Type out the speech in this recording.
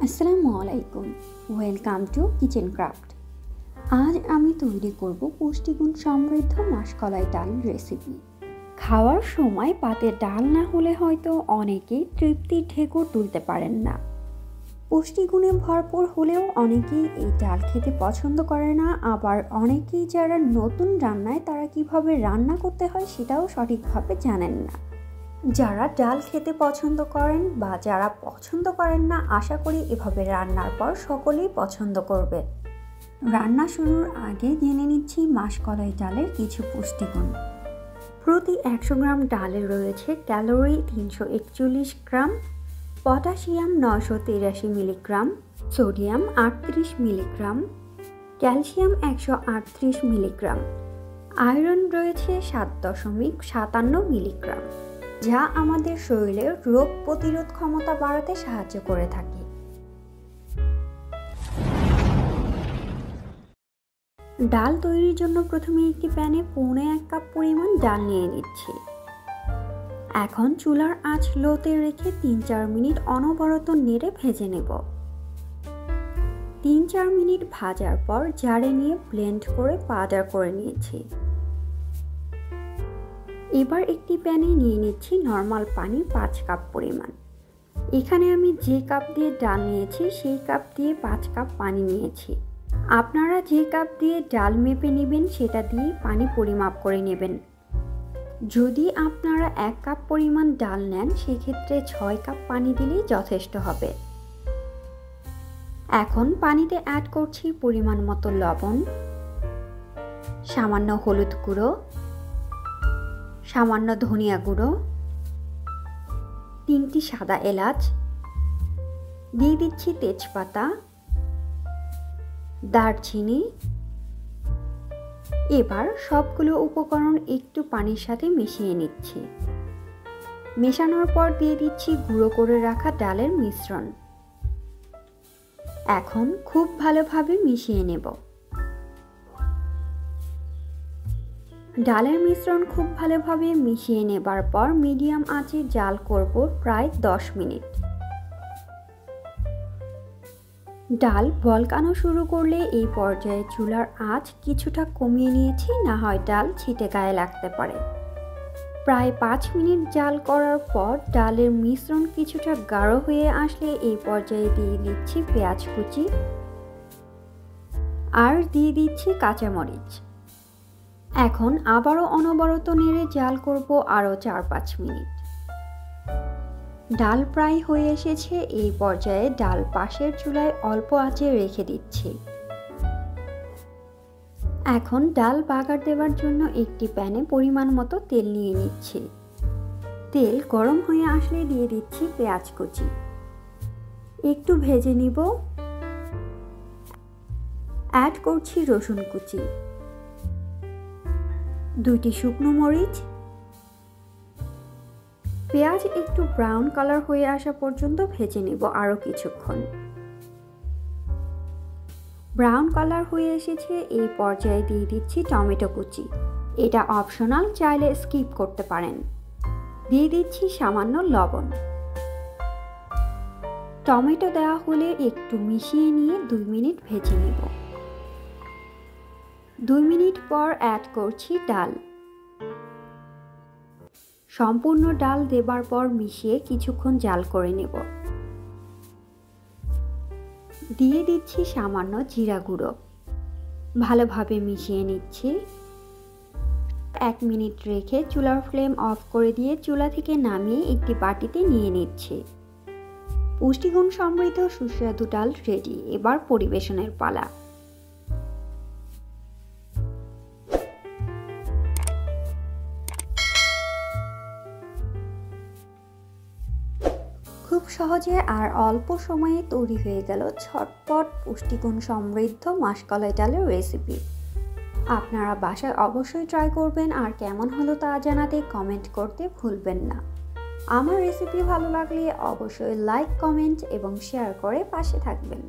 আসসালামু আলাইকুম, welcome to kitchen craft. আজ আমি তৈরি করব পুষ্টিগুণ সমৃদ্ধ মাসকলাই ডাল রেসিপি। খাওয়ার সময় পাতে ডাল না হলে হয়তো অনেকেই তৃপ্তির ঢেকুর তুলতে পারেন না। পুষ্টিগুণে ভরপুর হলেও অনেকেই এই ডাল খেতে পছন্দ করে না, আবার অনেকেই যারা নতুন রান্নায় তারা কিভাবে রান্না করতে হয় সেটাও সঠিকভাবে জানেন না। যারা ডাল খেতে পছন্দ করেন বা যারা পছন্দ করেন না, আশা করি এভাবে রান্নার পর সকলেই পছন্দ করবে। রান্না শুরুর আগে জেনে নিচ্ছি মাসকলাই ডালের কিছু পুষ্টিগুণ। প্রতি 100 গ্রাম ডালে রয়েছে calorie 341 gram, potassium 983 milligram, sodium 38 milligram, calcium 138 milligram, iron রয়েছে 7.57 মিলিগ্রাম, যা আমাদের শরীরের রোগ প্রতিরোধ ক্ষমতা বাড়াতে সাহায্য করে থাকে। ডাল তৈরির জন্য প্রথমে একটি প্যানে 1.25 কাপ পরিমাণ ডাল নিয়ে নিচ্ছি। এখন চুলার আঁচ লোতে রেখে 3-4 মিনিট অনবরত নেড়ে ভেজে নেব। 3-4 মিনিট ভাজার পর জারে নিয়ে ব্লেন্ড করে পাউডার করে নিয়েছি। এবার একটি প্যানে নিয়ে নিচ্ছি নর্মাল পানি 5 কাপ পরিমাণ। এখানে আমি যে কাপ দিয়ে ডাল নিয়েছি সেই কাপ দিয়ে 5 কাপ পানি নিয়েছি। আপনারা যে কাপ দিয়ে ডাল মেপে নেবেন সেটা দিয়ে পানি পরিমাপ করে নেবেন। যদি আপনারা 1 কাপ পরিমাণ ডাল নেন সেক্ষেত্রে 6 কাপ পানি দিলেই যথেষ্ট হবে। এখন পানিতে অ্যাড করছি পরিমাণ মতো লবণ, সামান্য হলুদ গুঁড়ো, সামান্য ধনিয়া গুঁড়ো, 3টি সাদা এলাচ, দিয়ে দিচ্ছি তেজপাতা, দারচিনি। এবার সবগুলো উপকরণ একটু পানির সাথে মিশিয়ে নিচ্ছি। মেশানোর পর দিয়ে দিচ্ছি গুঁড়ো করে রাখা ডালের মিশ্রণ। এখন খুব ভালোভাবে মিশিয়ে নেব। ডালের মিশ্রণ খুব ভালোভাবে মিশিয়ে নেবার পর মিডিয়াম আঁচে জাল করব প্রায় 10 মিনিট। ডাল বলকানো শুরু করলে এই পর্যায়ে চুলার আঁচ কিছুটা কমিয়ে নিয়েছি, না হয় ডাল ছিটে গায়ে লাগতে পারে। প্রায় 5 মিনিট জাল করার পর ডালের মিশ্রণ কিছুটা গাঢ় হয়ে আসলে এই পর্যায়ে দিয়ে দিচ্ছি পেঁয়াজ কুচি আর দিয়ে দিচ্ছি কাঁচামরিচ। এখন আবারও অনবরত নেড়ে জাল করব আরও 4-5 মিনিট। ডাল প্রায় হয়ে এসেছে। এই পর্যায়ে ডাল পাশের চুলায় অল্প আঁচে রেখে দিচ্ছি। এখন ডাল বাগার দেওয়ার জন্য একটি প্যানে পরিমাণ মতো তেল নিয়ে নিচ্ছি। তেল গরম হয়ে আসলে দিয়ে দিচ্ছি পেঁয়াজ কুচি, একটু ভেজে নিব। অ্যাড করছি রসুন কুচি, 2টি শুকনো মরিচ। পেঁয়াজ একটু ব্রাউন কালার হয়ে আসা পর্যন্ত ভেজে নেব আরও কিছুক্ষণ। ব্রাউন কালার হয়ে এসেছে। এই পর্যায়ে দিয়ে দিচ্ছি টমেটো কুচি। এটা অপশনাল, চাইলে স্কিপ করতে পারেন। দিয়ে দিচ্ছি সামান্য লবণ। টমেটো দেওয়া হলে একটু মিশিয়ে নিয়ে 2 মিনিট ভেজে নেব। 2 মিনিট পর অ্যাড করছি ডাল। সম্পূর্ণ ডাল দেবার পর মিশিয়ে কিছুক্ষণ জাল করে নেব। দিয়ে দিচ্ছি সামান্য জিরা গুঁড়ো। ভালোভাবে মিশিয়ে নিচ্ছি। 1 মিনিট রেখে চুলার ফ্লেম অফ করে দিয়ে চুলা থেকে নামিয়ে একটি বাটিতে নিয়ে নিচ্ছি। পুষ্টিগুণ সমৃদ্ধ সুস্বাদু ডাল রেডি। এবার পরিবেশনের পালা। খুব সহজে আর অল্প সময়ে তৈরি হয়ে গেল ঝটপট পুষ্টিগুণ সমৃদ্ধ মাসকলাই ডালের রেসিপি। আপনারা বাসায় অবশ্যই ট্রাই করবেন আর কেমন হলো তা জানাতে কমেন্ট করতে ভুলবেন না। আমার রেসিপি ভালো লাগলে অবশ্যই লাইক, কমেন্ট এবং শেয়ার করে পাশে থাকবেন।